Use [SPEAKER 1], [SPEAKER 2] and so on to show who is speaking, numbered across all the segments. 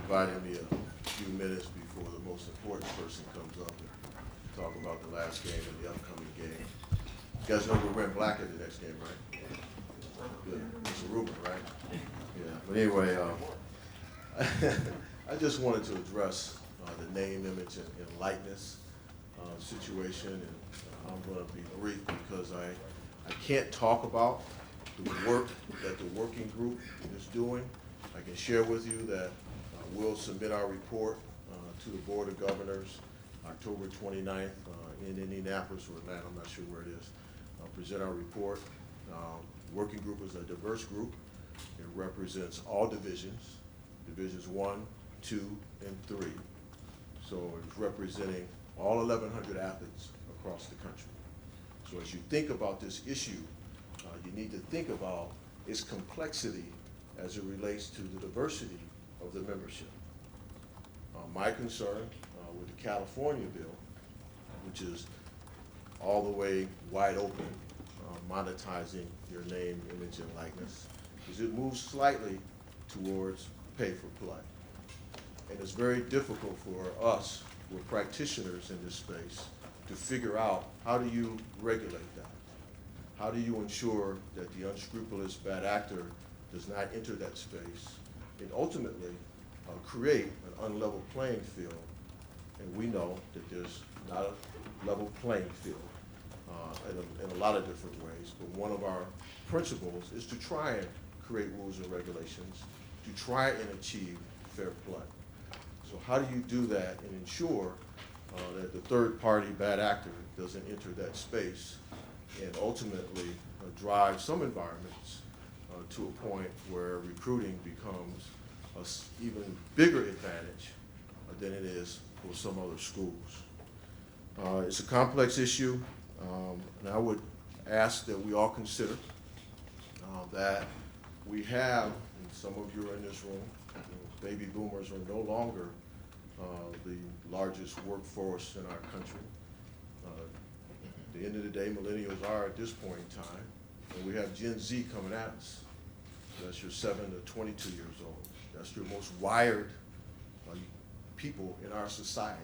[SPEAKER 1] providing me a few minutes before the most important person comes up and talk about the last game and the upcoming game. You guys know we're wearing black at the next game, right? Good. It's a rumor, right? Yeah. But anyway, I just wanted to address the name, image, and likeness situation, and I'm going to be brief because I can't talk about the work that the working group is doing. I can share with you that we'll submit our report to the Board of Governors October 29th in Indianapolis or Atlanta, I'm not sure where it is. I'll present our report. Working group is a diverse group. It represents all divisions, divisions 1, 2, and 3. So it's representing all 1,100 athletes across the country. So as you think about this issue, you need to think about its complexity as it relates to the diversity of the membership. My concern with the California bill, which is all the way wide open, monetizing your name, image, and likeness, is it moves slightly towards pay for play. And it's very difficult for us, we're practitioners in this space, to figure out how do you regulate that? How do you ensure that the unscrupulous bad actor does not enter that space and ultimately create an unlevel playing field? And we know that there's not a level playing field in a lot of different ways, but one of our principles is to try and create rules and regulations to try and achieve fair play. So how do you do that and ensure that the third party bad actor doesn't enter that space and ultimately drive some environments to a point where recruiting becomes an even bigger advantage than it is for some other schools. It's a complex issue, and I would ask that we all consider that we have, and some of you are in this room, baby boomers are no longer the largest workforce in our country. At the end of the day, millennials are at this point in time, and we have Gen Z coming at us. That's your 7 to 22 years old. That's your most wired people in our society.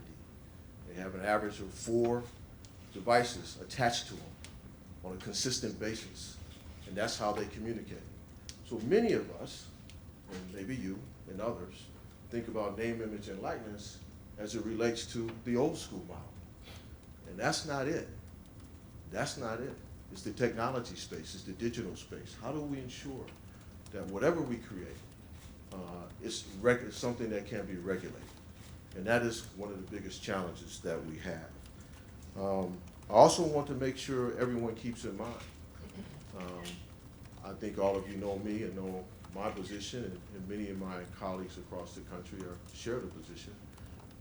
[SPEAKER 1] They have an average of 4 devices attached to them on a consistent basis, and that's how they communicate. So many of us, and maybe you and others, think about name, image, and likeness as it relates to the old school model. And that's not it. That's not it. It's the technology space, it's the digital space. How do we ensure that whatever we create is something that can be regulated? And that is one of the biggest challenges that we have. I also want to make sure everyone keeps in mind, I think all of you know me and know my position, and many of my colleagues across the country share the position.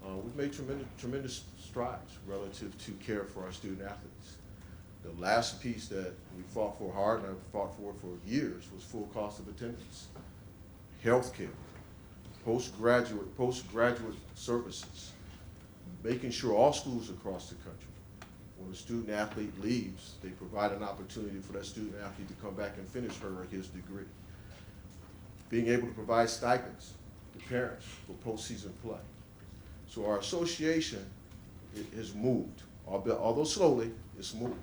[SPEAKER 1] We've made tremendous strides relative to care for our student athletes. The last piece that we fought for hard, and I've fought for years, was full cost of attendance, health care, postgraduate services, making sure all schools across the country, when a student athlete leaves, they provide an opportunity for that student athlete to come back and finish her or his degree. Being able to provide stipends to parents for postseason play. So our association has moved, although slowly, it's moved.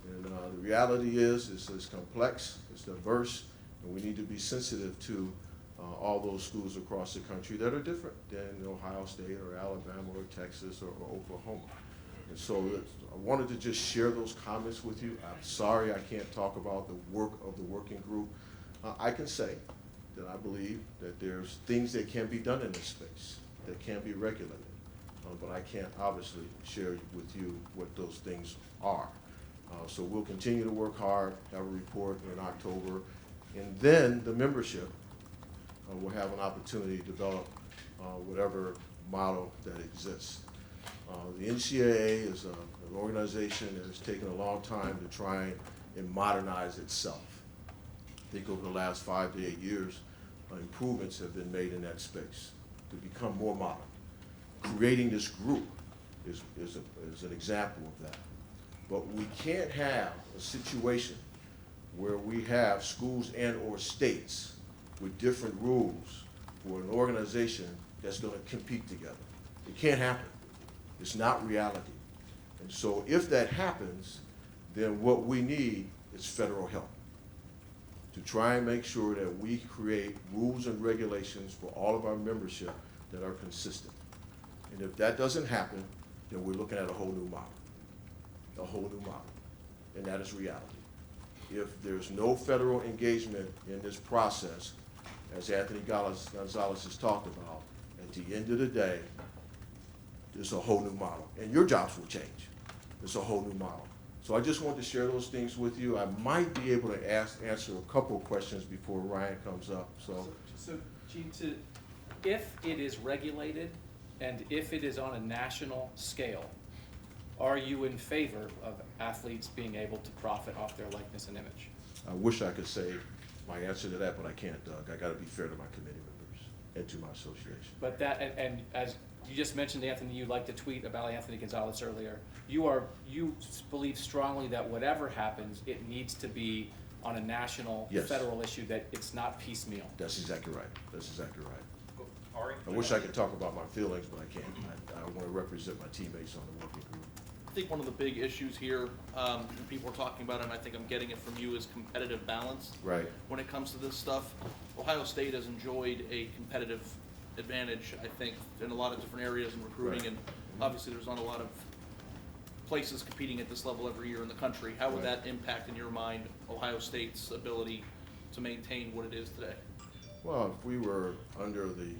[SPEAKER 1] And the reality is, it's complex, it's diverse, and we need to be sensitive to all those schools across the country that are different than Ohio State or Alabama or Texas or Oklahoma. And so I wanted to just share those comments with you. I'm sorry I can't talk about the work of the working group. I can say that I believe that there's things that can be done in this space that can be regulated, but I can't obviously share with you what those things are. So we'll continue to work hard, have a report in October, and then the membership will have an opportunity to develop whatever model that exists. The NCAA is an organization that has taken a long time to try and modernize itself. I think over the last 5 to 8 years, improvements have been made in that space to become more modern. Creating this group is an example of that. But we can't have a situation where we have schools and or states with different rules for an organization that's gonna compete together. It can't happen. It's not reality. And so if that happens, then what we need is federal help to try and make sure that we create rules and regulations for all of our membership that are consistent. And if that doesn't happen, then we're looking at a whole new model, and that is reality. If there's no federal engagement in this process, as Anthony Gonzalez has talked about, at the end of the day, there's a whole new model, and your jobs will change. There's a whole new model. So I just wanted to share those things with you. I might be able to answer a couple of questions before Ryan comes up. So
[SPEAKER 2] Gene, if it is regulated and if it is on a national scale, are you in favor of athletes being able to profit off their likeness and image?
[SPEAKER 1] I wish I could say my answer to that, but I can't, Doug. I gotta be fair to my committee members and to my association.
[SPEAKER 2] But that, and as you just mentioned, Anthony, you liked to tweet about Anthony Gonzalez earlier. You believe strongly that whatever happens, it needs to be on a national,
[SPEAKER 1] yes,
[SPEAKER 2] federal issue, that it's not piecemeal.
[SPEAKER 1] That's exactly right. That's exactly right.
[SPEAKER 3] Ari?
[SPEAKER 1] I wish I could talk about my feelings, but I can't. I want to represent my teammates on the working group.
[SPEAKER 3] I think one of the big issues here, and people are talking about it, and I think I'm getting it from you, is competitive balance.
[SPEAKER 1] Right.
[SPEAKER 3] When it comes to this stuff, Ohio State has enjoyed a competitive advantage, I think, in a lot of different areas in recruiting,
[SPEAKER 1] Right.
[SPEAKER 3] and obviously there's not a lot of places competing at this level every year in the country. How would
[SPEAKER 1] Right.
[SPEAKER 3] that impact, in your mind, Ohio State's ability to maintain what it is today?
[SPEAKER 1] Well, if we were under the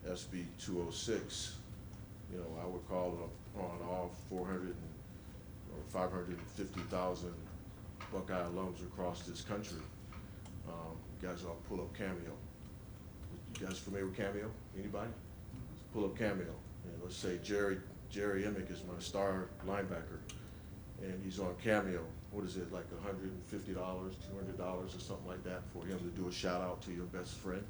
[SPEAKER 1] SB 206, I would call upon all 400 or 550,000 Buckeye alums across this country. You guys all pull up Cameo. You guys familiar with Cameo? Anybody? Pull up Cameo, and let's say Jerry Emick is my star linebacker, and he's on Cameo. What is it, like $150, $200 or something like that for him to do a shout out to your best friend?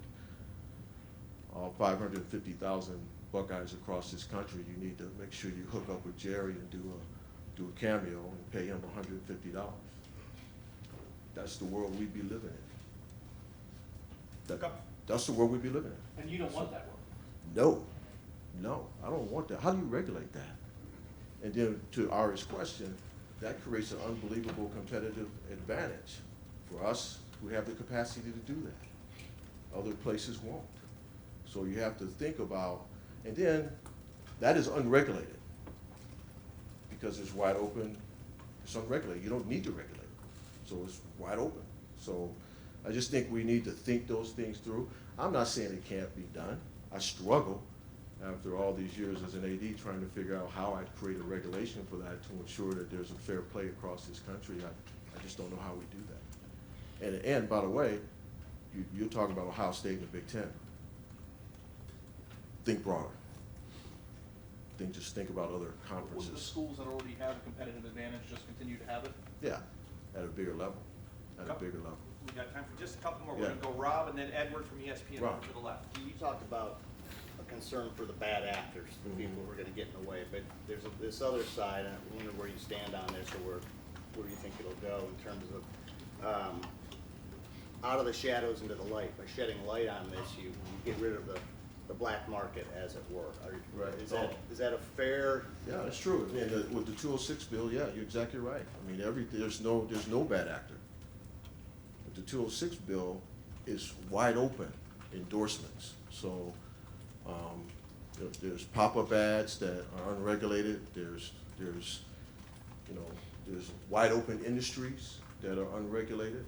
[SPEAKER 1] All 550,000 Buckeyes across this country, you need to make sure you hook up with Jerry and do a Cameo and pay him $150. That's the world we'd be living in. That's the world we'd be living in.
[SPEAKER 2] And you don't want that world?
[SPEAKER 1] No, I don't want that. How do you regulate that? And then to Ari's question, that creates an unbelievable competitive advantage for us who have the capacity to do that. Other places won't. So you have to think about, and then that is unregulated because it's wide open, it's unregulated. You don't need to regulate it. So it's wide open. So I just think we need to think those things through. I'm not saying it can't be done. I struggle after all these years as an AD trying to figure out how I'd create a regulation for that to ensure that there's a fair play across this country. I just don't know how we do that. And by the way, you're talking about Ohio State and the Big Ten. Think broader. Just think about other conferences.
[SPEAKER 3] Will the schools that already have a competitive advantage just continue to have it?
[SPEAKER 1] Yeah, at a bigger level. At a bigger level.
[SPEAKER 4] We got time for just a couple more.
[SPEAKER 1] Yeah.
[SPEAKER 4] We're gonna go Rob and then Edward from ESPN
[SPEAKER 1] Rob.
[SPEAKER 4] to the left.
[SPEAKER 5] You talked about a concern for the bad actors, the
[SPEAKER 1] Mhm.
[SPEAKER 5] people who are gonna get in the way, but there's this other side, and I wonder where you stand on this, or where you think it'll go in terms of out of the shadows into the light. By shedding light on this, you get rid of the black market, as it were.
[SPEAKER 1] Right.
[SPEAKER 5] Is that a fair?
[SPEAKER 1] Yeah, that's true. And with the 206 bill, yeah, you're exactly right. I mean, there's no bad actor. But the 206 bill is wide open endorsements. So there's pop-up ads that are unregulated. There's wide open industries that are unregulated.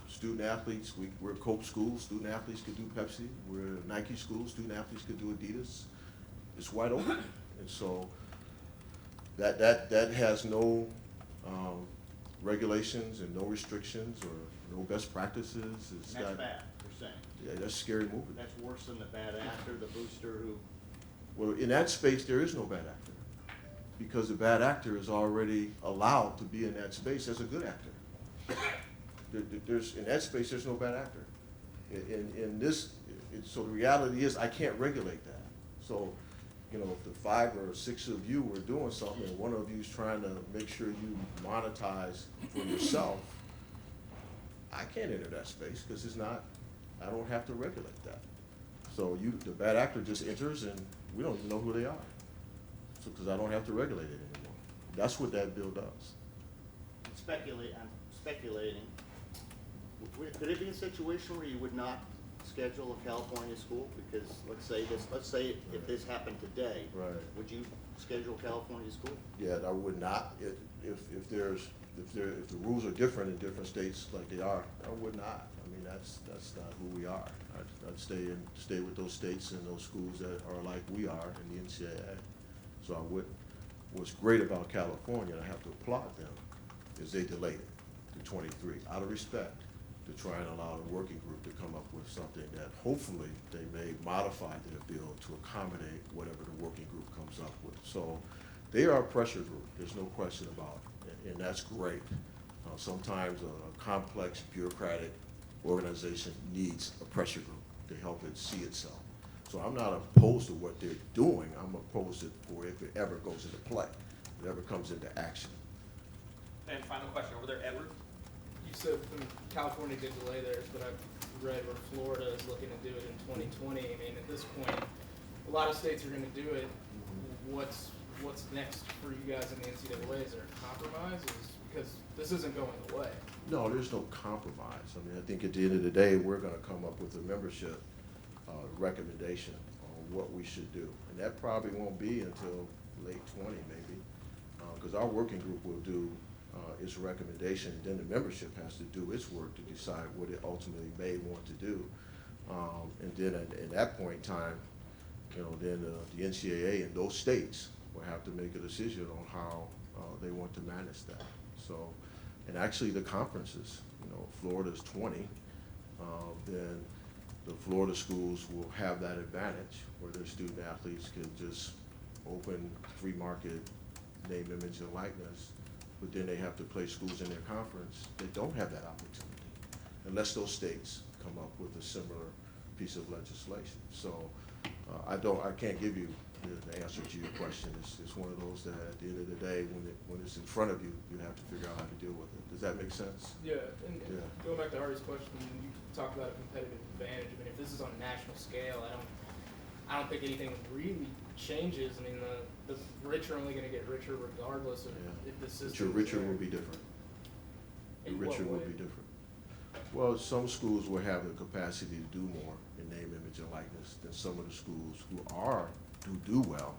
[SPEAKER 1] Student athletes, we're Coke schools, student athletes could do Pepsi. We're Nike schools, student athletes could do Adidas. It's wide open. And so that has no regulations and no restrictions or no best practices.
[SPEAKER 5] That's bad, you're saying.
[SPEAKER 1] Yeah, that's a scary movement.
[SPEAKER 5] That's worse than the bad actor, the booster who.
[SPEAKER 1] Well, in that space, there is no bad actor because the bad actor is already allowed to be in that space as a good actor. In that space, there's no bad actor. So the reality is I can't regulate that. So, if the 5 or 6 of you were doing something and one of you is trying to make sure you monetize for yourself, I can't enter that space because I don't have to regulate that. So the bad actor just enters and we don't even know who they are. So, because I don't have to regulate it anymore. That's what that bill does.
[SPEAKER 5] I'm speculating. Could it be a situation where you would not schedule a California school? Because let's say if this happened today,
[SPEAKER 1] Right.
[SPEAKER 5] would you schedule a California school?
[SPEAKER 1] Yeah, I would not, if the rules are different in different states like they are, I would not. I mean, that's not who we are. I'd stay with those states and those schools that are like we are in the NCAA. So I would, what's great about California, and I have to applaud them, is they delayed it to 23, out of respect, to try and allow the working group to come up with something that hopefully they may modify their bill to accommodate whatever the working group comes up with. So they are a pressure group, there's no question about it, and that's great. Sometimes a complex bureaucratic organization needs a pressure group to help it see itself. So I'm not opposed to what they're doing, I'm opposed to for if it ever goes into play, if it ever comes into action.
[SPEAKER 4] And final question, over there, Edward?
[SPEAKER 6] You said California did delay theirs, but I've read where Florida is looking to do it in 2020. I mean, at this point, a lot of states are going to do it. What's next for you guys in the NCAA? Is there a compromise? Because this isn't going away.
[SPEAKER 1] No, there's no compromise. I mean, I think at the end of the day, we're gonna come up with a membership recommendation on what we should do. And that probably won't be until late 20 maybe, because our working group will do its recommendation, then the membership has to do its work to decide what it ultimately may want to do. And then at that point in time, you know, then the NCAA in those states will have to make a decision on how they want to manage that. So, and actually the conferences, you know, Florida's 20, then the Florida schools will have that advantage where their student athletes can just open free market name, image, and likeness, but then they have to play schools in their conference that don't have that opportunity, unless those states come up with a similar piece of legislation. So I can't give you the answer to your question. It's one of those that at the end of the day, when it's in front of you, you have to figure out how to deal with it. Does that make sense?
[SPEAKER 6] Yeah, and
[SPEAKER 1] Yeah.
[SPEAKER 6] going back to Hardy's question, you talked about a competitive advantage. I mean, if this is on a national scale, I don't think anything really changes. I mean, the rich are only going to get richer regardless of
[SPEAKER 1] Yeah.
[SPEAKER 6] if the system.
[SPEAKER 1] But your richer will be different. Your
[SPEAKER 6] In what
[SPEAKER 1] richer will
[SPEAKER 6] way?
[SPEAKER 1] be different. Well, some schools will have the capacity to do more in name, image, and likeness than some of the schools who do well.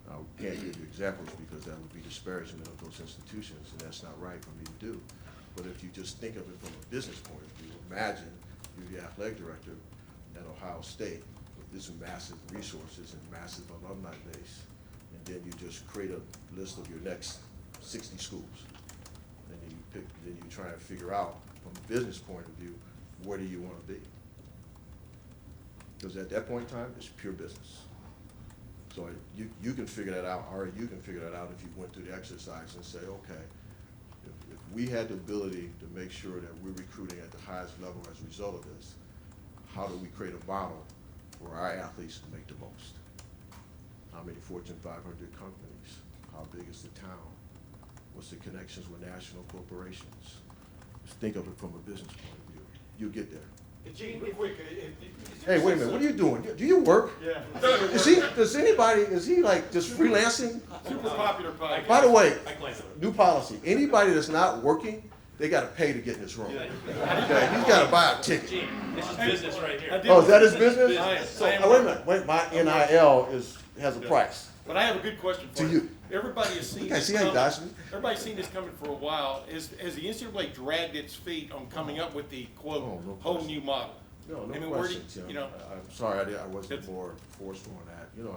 [SPEAKER 1] I can't give you examples because that would be disparagement of those institutions, and that's not right for me to do. But if you just think of it from a business point of view, imagine you're the athletic director at Ohio State with this massive resources and massive alumni base, and then you just create a list of your next 60 schools. And then you try and figure out, from a business point of view, where do you want to be? Because at that point in time, it's pure business. So you can figure that out, or you can figure that out if you went through the exercise and say, okay, if we had the ability to make sure that we're recruiting at the highest level as a result of this, how do we create a model for our athletes to make the most? How many Fortune 500 companies? How big is the town? What's the connections with national corporations? Just think of it from a business point of view. You'll get there.
[SPEAKER 4] Gene, real quick.
[SPEAKER 1] Hey, wait a minute, what are you doing? Do you work?
[SPEAKER 4] Yeah.
[SPEAKER 1] Is he like just freelancing?
[SPEAKER 4] Super popular podcast.
[SPEAKER 1] By the way,
[SPEAKER 4] I claim it.
[SPEAKER 1] new policy, anybody that's not working, they gotta pay to get in this room. Okay, he's gotta buy a ticket.
[SPEAKER 4] Gene, this is business right here.
[SPEAKER 1] Oh, is that his business?
[SPEAKER 4] Business.
[SPEAKER 1] So, wait a minute, my NIL has a price.
[SPEAKER 7] But I have a good question for
[SPEAKER 1] To
[SPEAKER 7] you.
[SPEAKER 1] you.
[SPEAKER 7] Everybody has seen
[SPEAKER 1] You guys
[SPEAKER 7] this
[SPEAKER 1] see how he
[SPEAKER 7] coming.
[SPEAKER 1] dodged me?
[SPEAKER 7] Everybody's seen this coming for a while. Has the NCAA dragged its feet on coming up with the quote
[SPEAKER 1] Oh, no
[SPEAKER 7] whole
[SPEAKER 1] question.
[SPEAKER 7] new model?
[SPEAKER 1] No,
[SPEAKER 7] I mean,
[SPEAKER 1] no
[SPEAKER 7] where do
[SPEAKER 1] question, Tim.
[SPEAKER 7] you know,
[SPEAKER 1] I'm sorry, I wasn't
[SPEAKER 7] That's-
[SPEAKER 1] more forceful on that. You know,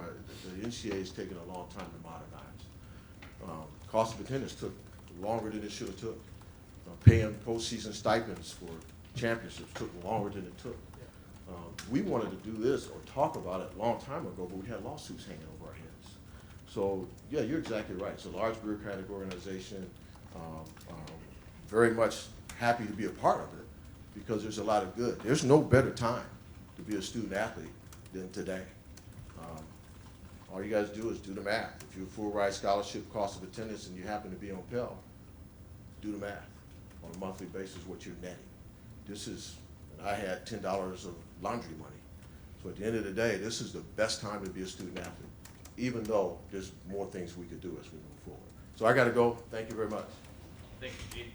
[SPEAKER 1] the NCAA's taken a long time to modernize. Cost of attendance took longer than it should have took. Paying postseason stipends for championships took longer than it took. We wanted to do this or talk about it a long time ago, but we had lawsuits hanging over our heads. So, yeah, you're exactly right. It's a large bureaucratic organization. Very much happy to be a part of it because there's a lot of good. There's no better time to be a student athlete than today. All you guys do is do the math. If you're a full ride scholarship, cost of attendance, and you happen to be on Pell, do the math on a monthly basis what you're netting. This is, and I had $10 of laundry money. So at the end of the day, this is the best time to be a student athlete, even though there's more things we could do as we move forward. So I gotta go. Thank you very much.
[SPEAKER 4] Thank you, Chief.